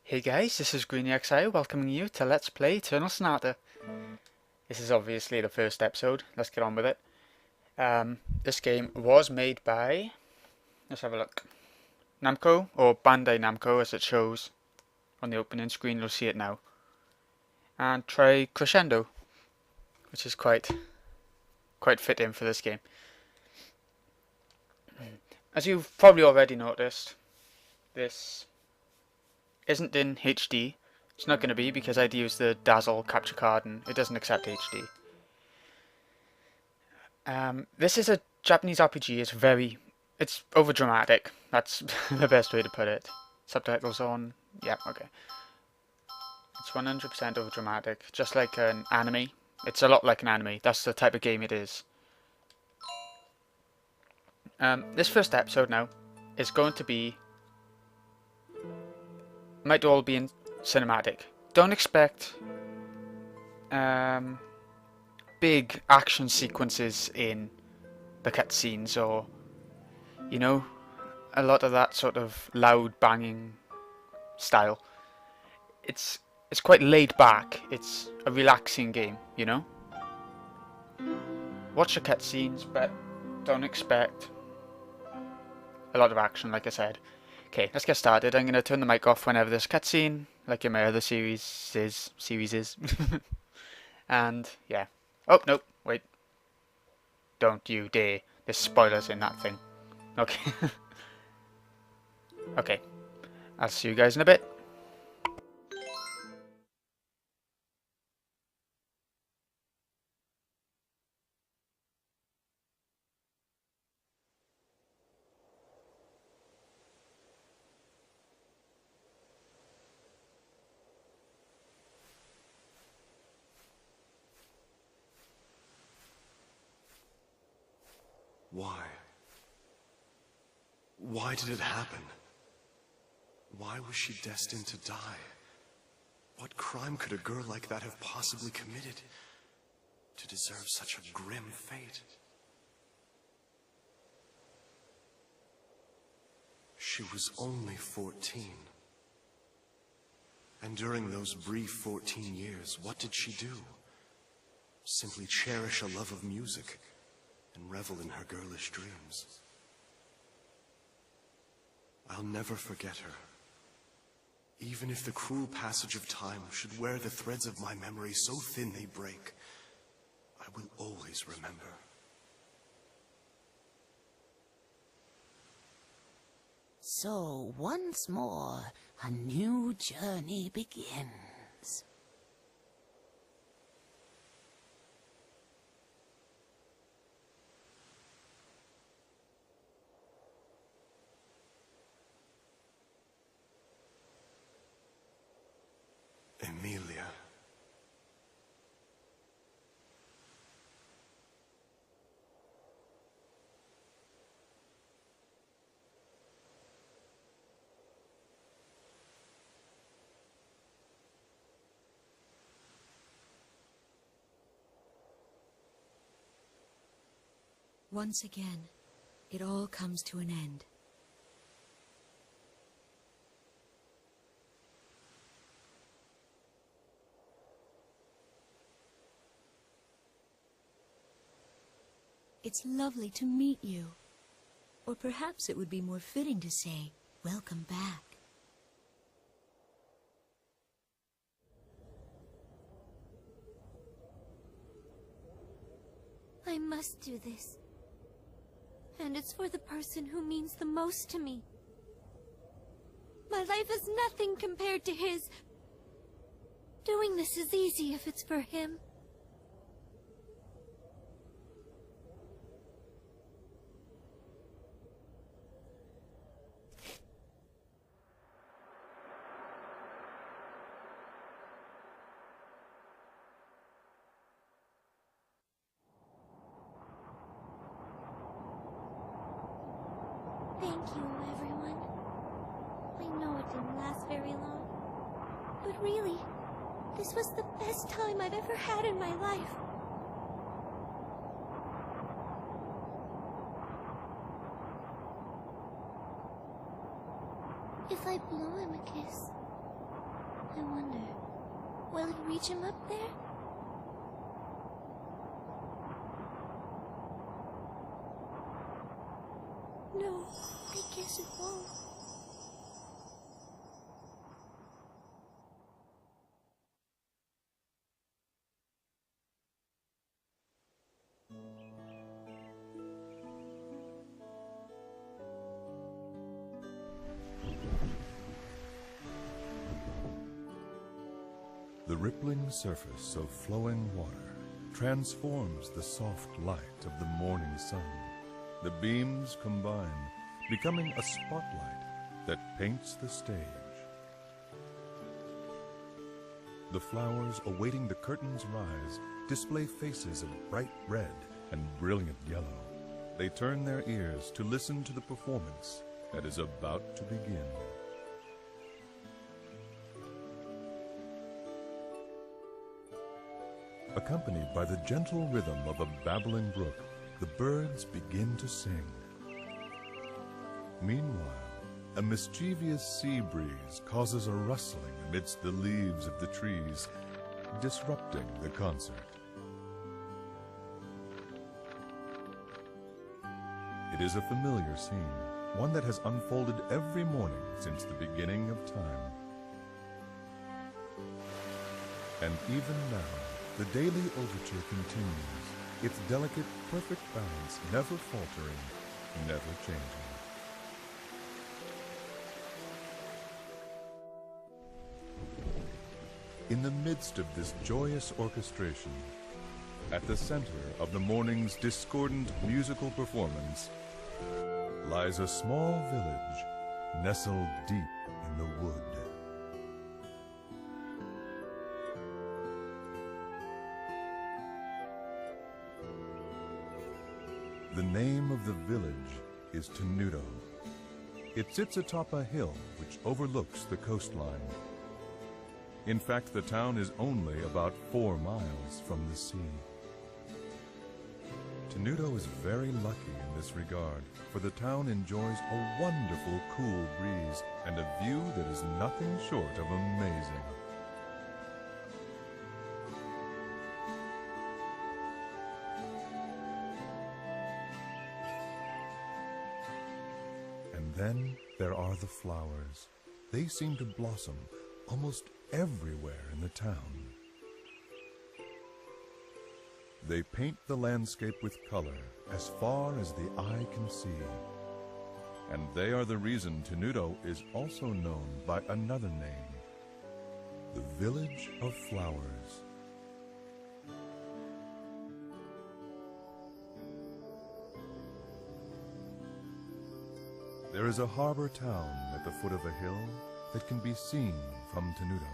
Hey guys, this is GreenyXI welcoming you to Let's Play Eternal Sonata. This is obviously the first episode, let's get on with it. This game was made by, let's have a look, Namco, or Bandai Namco as it shows on the opening screen, you'll see it now. And try Crescendo, which is quite fitting for this game. As you've probably already noticed, this isn't in HD. It's not going to be because I'd used the Dazzle capture card and it doesn't accept HD. This is a Japanese RPG. It's over dramatic. That's the best way to put it. Subtitles on. Yeah, okay. It's 100% over dramatic, just like an anime. It's a lot like an anime. That's the type of game it is. This first episode now is going to be, might all be in cinematic. Don't expect big action sequences in the cutscenes, or you know, a lot of that sort of loud banging style. It's quite laid back. It's a relaxing game, you know. Watch the cutscenes, but don't expect a lot of action, like I said. Okay, let's get started. I'm gonna turn the mic off whenever there's a cutscene, like in my other series is. And yeah. Oh no, wait. Don't you dare. There's spoilers in that thing. Okay. Okay. I'll see you guys in a bit. Why? Why did it happen? Why was she destined to die? What crime could a girl like that have possibly committed to deserve such a grim fate? She was only 14. And during those brief 14 years, what did she do? Simply cherish a love of music and revel in her girlish dreams. I'll never forget her. Even if the cruel passage of time should wear the threads of my memory so thin they break, I will always remember. So, once more, a new journey begins. Emilia. Once again, it all comes to an end. It's lovely to meet you. Or perhaps it would be more fitting to say, welcome back. I must do this. And it's for the person who means the most to me. My life is nothing compared to his. Doing this is easy if it's for him. Thank you, everyone. I know it didn't last very long. But really, this was the best time I've ever had in my life. If I blow him a kiss, I wonder, will it reach him up there? No, I guess it won't. The rippling surface of flowing water transforms the soft light of the morning sun. The beams combine, becoming a spotlight that paints the stage. The flowers awaiting the curtain's rise display faces of bright red and brilliant yellow. They turn their ears to listen to the performance that is about to begin. Accompanied by the gentle rhythm of a babbling brook, the birds begin to sing. Meanwhile, a mischievous sea breeze causes a rustling amidst the leaves of the trees, disrupting the concert. It is a familiar scene, one that has unfolded every morning since the beginning of time. And even now, the daily overture continues, its delicate, perfect balance never faltering, never changing. In the midst of this joyous orchestration, at the center of the morning's discordant musical performance, lies a small village nestled deep in the wood. The name of the village is Tenuto. It sits atop a hill which overlooks the coastline. In fact, the town is only about 4 miles from the sea. Tenuto is very lucky in this regard, for the town enjoys a wonderful cool breeze and a view that is nothing short of amazing. And then there are the flowers. They seem to blossom almost everywhere in the town. They paint the landscape with color as far as the eye can see. And they are the reason Tenuto is also known by another name, the Village of Flowers. There is a harbor town at the foot of a hill that can be seen from Tenuto.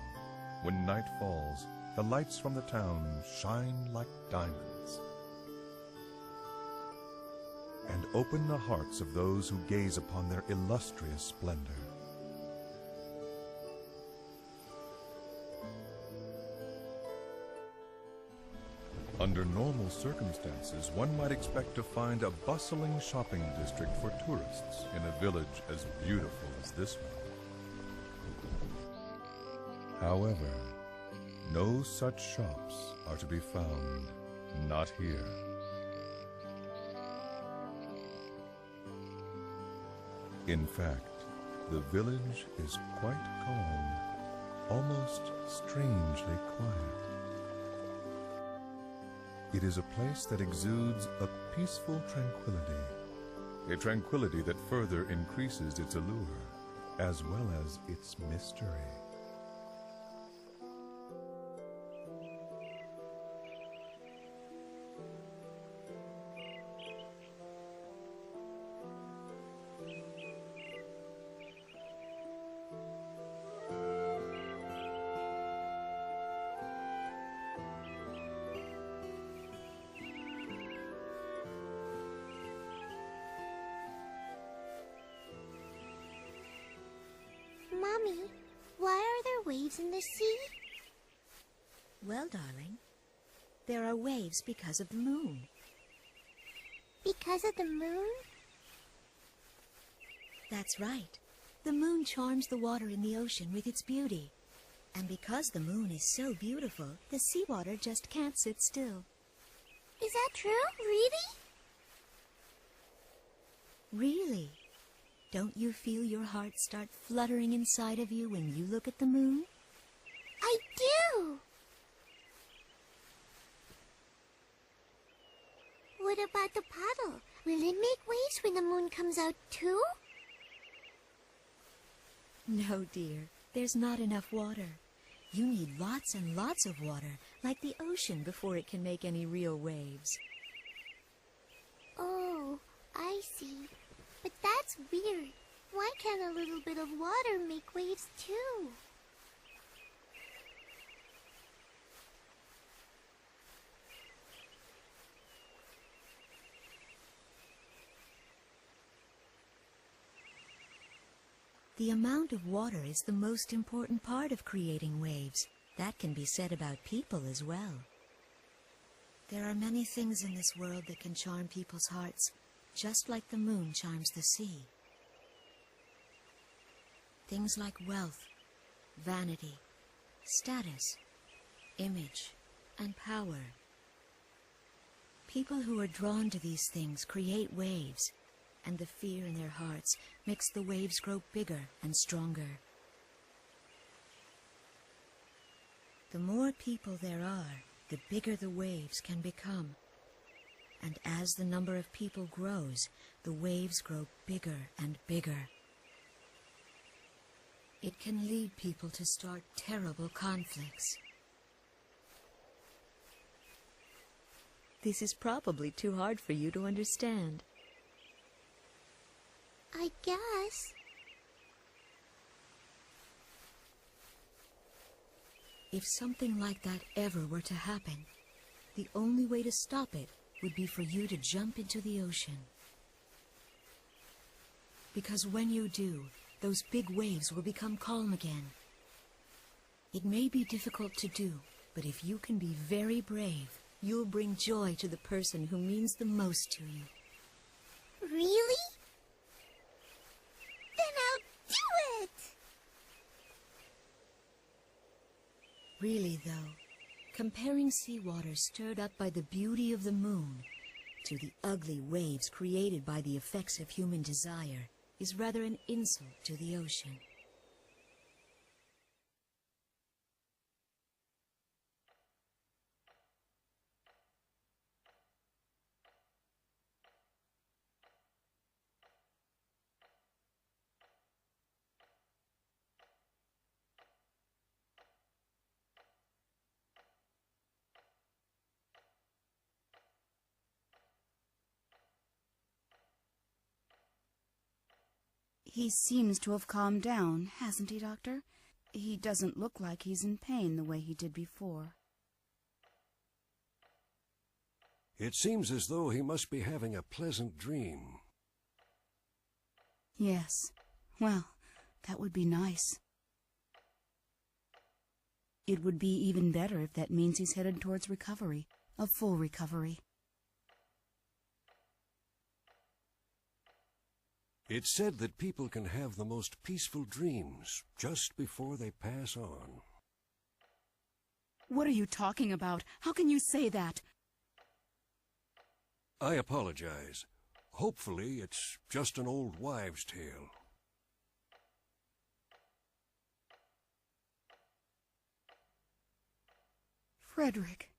When night falls, the lights from the town shine like diamonds and open the hearts of those who gaze upon their illustrious splendor. Under normal circumstances, one might expect to find a bustling shopping district for tourists in a village as beautiful as this one. However, no such shops are to be found, not here. In fact, the village is quite calm, almost strangely quiet. It is a place that exudes a peaceful tranquility, a tranquility that further increases its allure, as well as its mystery. Mommy, why are there waves in the sea? Well, darling, there are waves because of the moon. Because of the moon? That's right. The moon charms the water in the ocean with its beauty. And because the moon is so beautiful, the seawater just can't sit still. Is that true? Really? Really? Don't you feel your heart start fluttering inside of you when you look at the moon? I do! What about the puddle? Will it make waves when the moon comes out too? No, dear. There's not enough water. You need lots and lots of water, like the ocean, before it can make any real waves. Oh, I see. But that's weird. Why can't a little bit of water make waves too? The amount of water is the most important part of creating waves. That can be said about people as well. There are many things in this world that can charm people's hearts, just like the moon charms the sea. Things like wealth, vanity, status, image, and power. People who are drawn to these things create waves, and the fear in their hearts makes the waves grow bigger and stronger. The more people there are, the bigger the waves can become. And as the number of people grows, the waves grow bigger and bigger. It can lead people to start terrible conflicts. This is probably too hard for you to understand. I guess. If something like that ever were to happen, the only way to stop it would be for you to jump into the ocean. Because when you do, those big waves will become calm again. It may be difficult to do, but if you can be very brave, you'll bring joy to the person who means the most to you. Really? Then I'll do it! Really, though, comparing seawater stirred up by the beauty of the moon to the ugly waves created by the effects of human desire is rather an insult to the ocean. He seems to have calmed down, hasn't he, Doctor? He doesn't look like he's in pain the way he did before. It seems as though he must be having a pleasant dream. Yes. Well, that would be nice. It would be even better if that means he's headed towards recovery, a full recovery. It's said that people can have the most peaceful dreams just before they pass on. What are you talking about? How can you say that? I apologize. Hopefully it's just an old wives' tale. Frederick.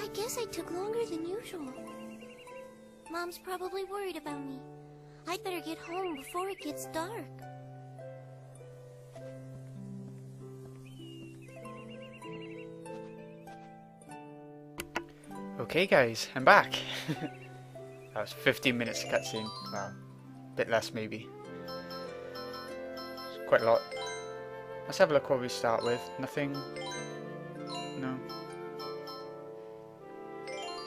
I guess I took longer than usual. Mom's probably worried about me. I'd better get home before it gets dark. Okay guys, I'm back. That was 15 minutes of cutscene. Well, a bit less maybe. It's quite a lot. Let's have a look what we start with. Nothing? No.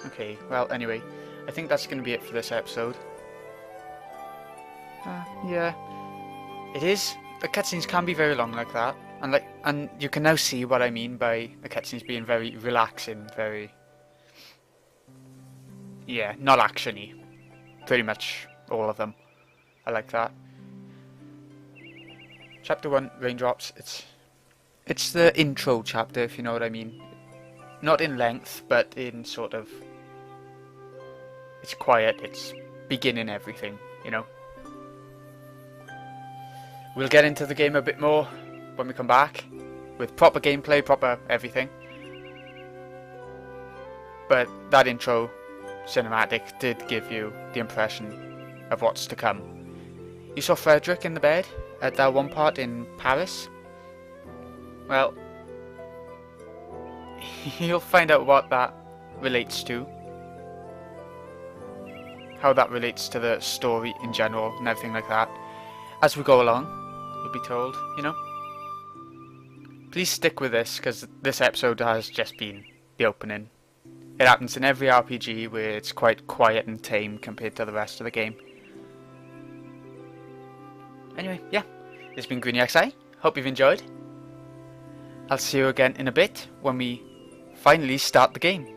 Okay, well anyway, I think that's going to be it for this episode. Yeah. It is. The cutscenes can be very long like that. And you can now see what I mean by the cutscenes being very relaxing, very... Yeah, not actiony. Pretty much all of them. I like that. Chapter 1, Raindrops. It's the intro chapter, if you know what I mean. Not in length, but in sort of... It's quiet, it's beginning everything, you know. We'll get into the game a bit more when we come back, with proper gameplay, proper everything. But that intro cinematic did give you the impression of what's to come. You saw Frederick in the bed at that one part in Paris. Well, you'll find out what that relates to. How that relates to the story in general and everything like that. As we go along, you'll be told, you know. Please stick with this, because this episode has just been the opening. It happens in every RPG where it's quite quiet and tame compared to the rest of the game. Anyway, yeah, this has been GreenyXI. Hope you've enjoyed. I'll see you again in a bit when we finally start the game.